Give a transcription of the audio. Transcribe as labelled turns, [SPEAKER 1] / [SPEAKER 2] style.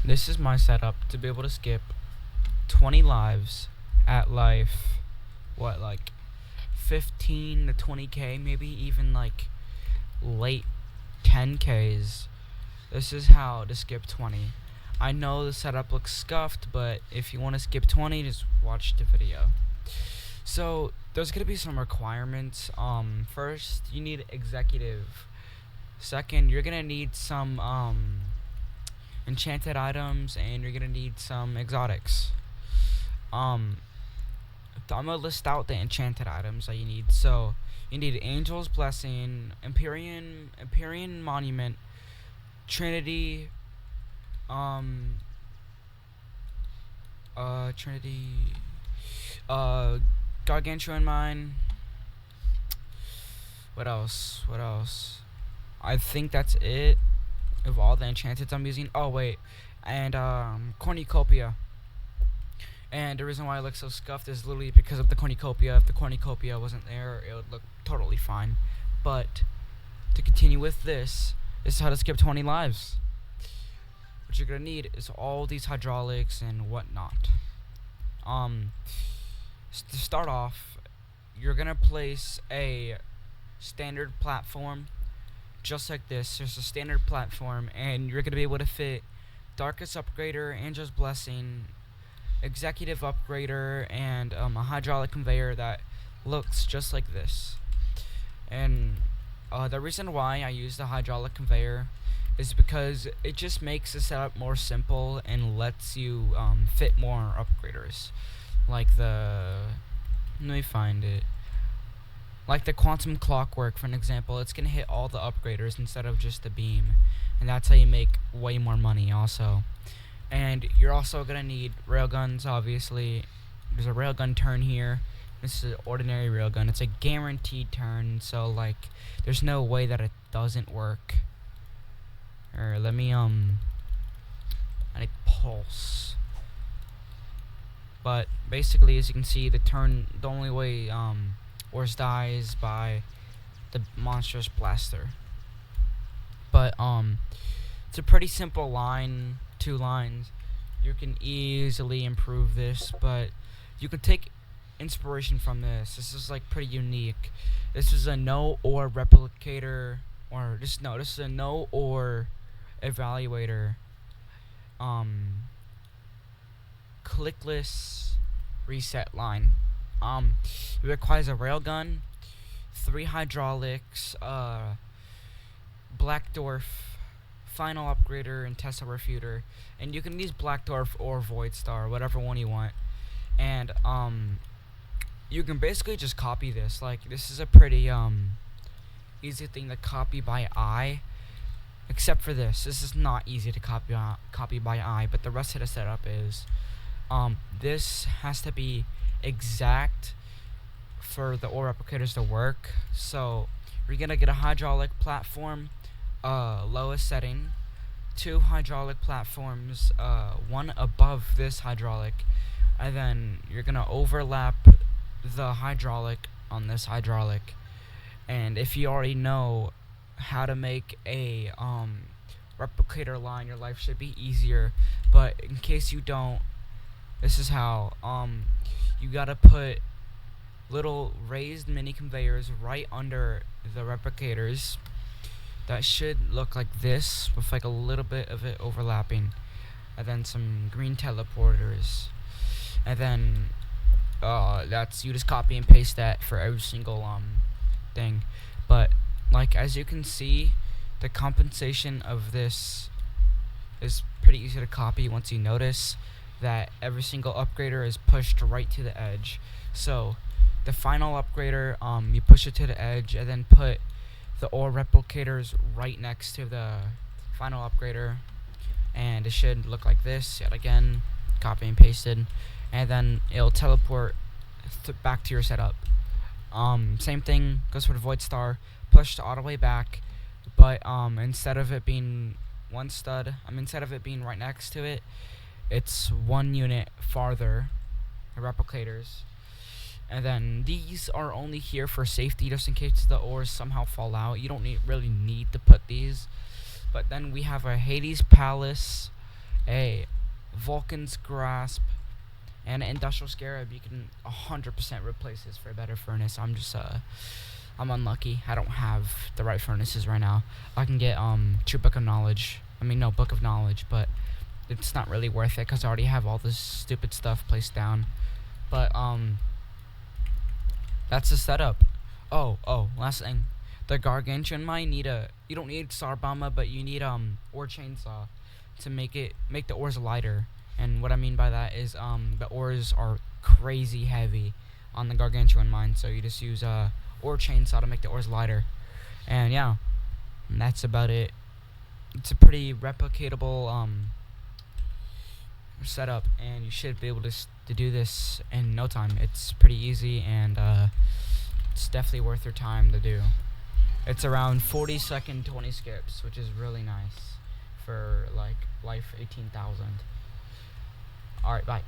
[SPEAKER 1] This is my setup to be able to skip 20 lives at life, what, like 15 to 20k, maybe even like late 10ks. This is how to skip 20. I know the setup looks scuffed, but if you want to skip 20, just watch the video. So there's gonna be some requirements. First, you need executive. Second, you're gonna need some enchanted items, and you're gonna need some exotics. Um, I'm gonna list out the enchanted items that you need. So you need Angel's Blessing, Empyrean Monument, Trinity, um, Trinity, Gargantuan Mine. What else? What else? I think that's it of all the enchanteds I'm using. Oh wait, and Cornucopia. And the reason why it looks so scuffed is literally because of the cornucopia. If the cornucopia wasn't there, it would look totally fine. But to continue with this is how to skip 20 lives. What you're gonna need is all these hydraulics and whatnot. To start off, you're gonna place a standard platform just like this. There's a standard platform, and you're gonna be able to fit Darkest Upgrader, Angel's Blessing, Executive Upgrader, and a hydraulic conveyor that looks just like this. And the reason why I use the hydraulic conveyor is because it just makes the setup more simple and lets you fit more upgraders. Like let me find it. Like the quantum clockwork, for an example, it's gonna hit all the upgraders instead of just the beam, and that's how you make way more money also. And you're also gonna need railguns, obviously. There's a railgun turn here. This is an ordinary railgun. It's a guaranteed turn, so like there's no way that it doesn't work. Or let me I need pulse. But basically, as you can see, the only way Ors dies by the monstrous blaster. But it's a pretty simple line, 2 lines. You can easily improve this, but you can take inspiration from this. This is like pretty unique. This is a no ore replicator, or this is a no ore evaluator. Clickless reset line. It requires a railgun, 3 hydraulics, Black Dwarf, Final Upgrader, and Tesla Refuter. And you can use Black Dwarf or Void Star, whatever one you want. And you can basically just copy this. Like, this is a pretty easy thing to copy by eye. Except for this. This is not easy to copy by eye, but the rest of the setup is. This has to be exact for the ore replicators to work. So you're gonna get a hydraulic platform, lowest setting, 2 hydraulic platforms, 1 above this hydraulic, and then you're gonna overlap the hydraulic on this hydraulic. And if you already know how to make a replicator line, your life should be easier. But in case you don't, this is how. You gotta put little raised mini conveyors right under the replicators that should look like this, with like a little bit of it overlapping, and then some green teleporters, and then that's, you just copy and paste that for every single thing. But like, as you can see, the compensation of this is pretty easy to copy once you notice that every single upgrader is pushed right to the edge. So the final upgrader, you push it to the edge, and then put the ore replicators right next to the final upgrader, and it should look like this. Yet again, copy and pasted, and then it'll teleport back to your setup. Same thing goes for the Void Star, pushed all the way back, but instead of it being instead of it being right next to it, it's 1 unit farther, the replicators. And then these are only here for safety, just in case the ores somehow fall out. You don't really need to put these. But then we have a Hades Palace, a Vulcan's Grasp, and an Industrial Scarab, you can 100% replace this for a better furnace. I'm unlucky. I don't have the right furnaces right now. I can get True Book of Knowledge. I mean, no, Book of Knowledge, but it's not really worth it because I already have all this stupid stuff placed down. But that's the setup. Oh, last thing. The Gargantuan mine you don't need Sarbama, but you need ore chainsaw to make the ores lighter. And what I mean by that is the ores are crazy heavy on the Gargantuan mine, so you just use ore chainsaw to make the ores lighter. And yeah, that's about it. It's a pretty replicatable setup, and you should be able to do this in no time. It's pretty easy, and it's definitely worth your time to do. It's around 40-second 20 skips, which is really nice for like life 18,000. Alright, bye.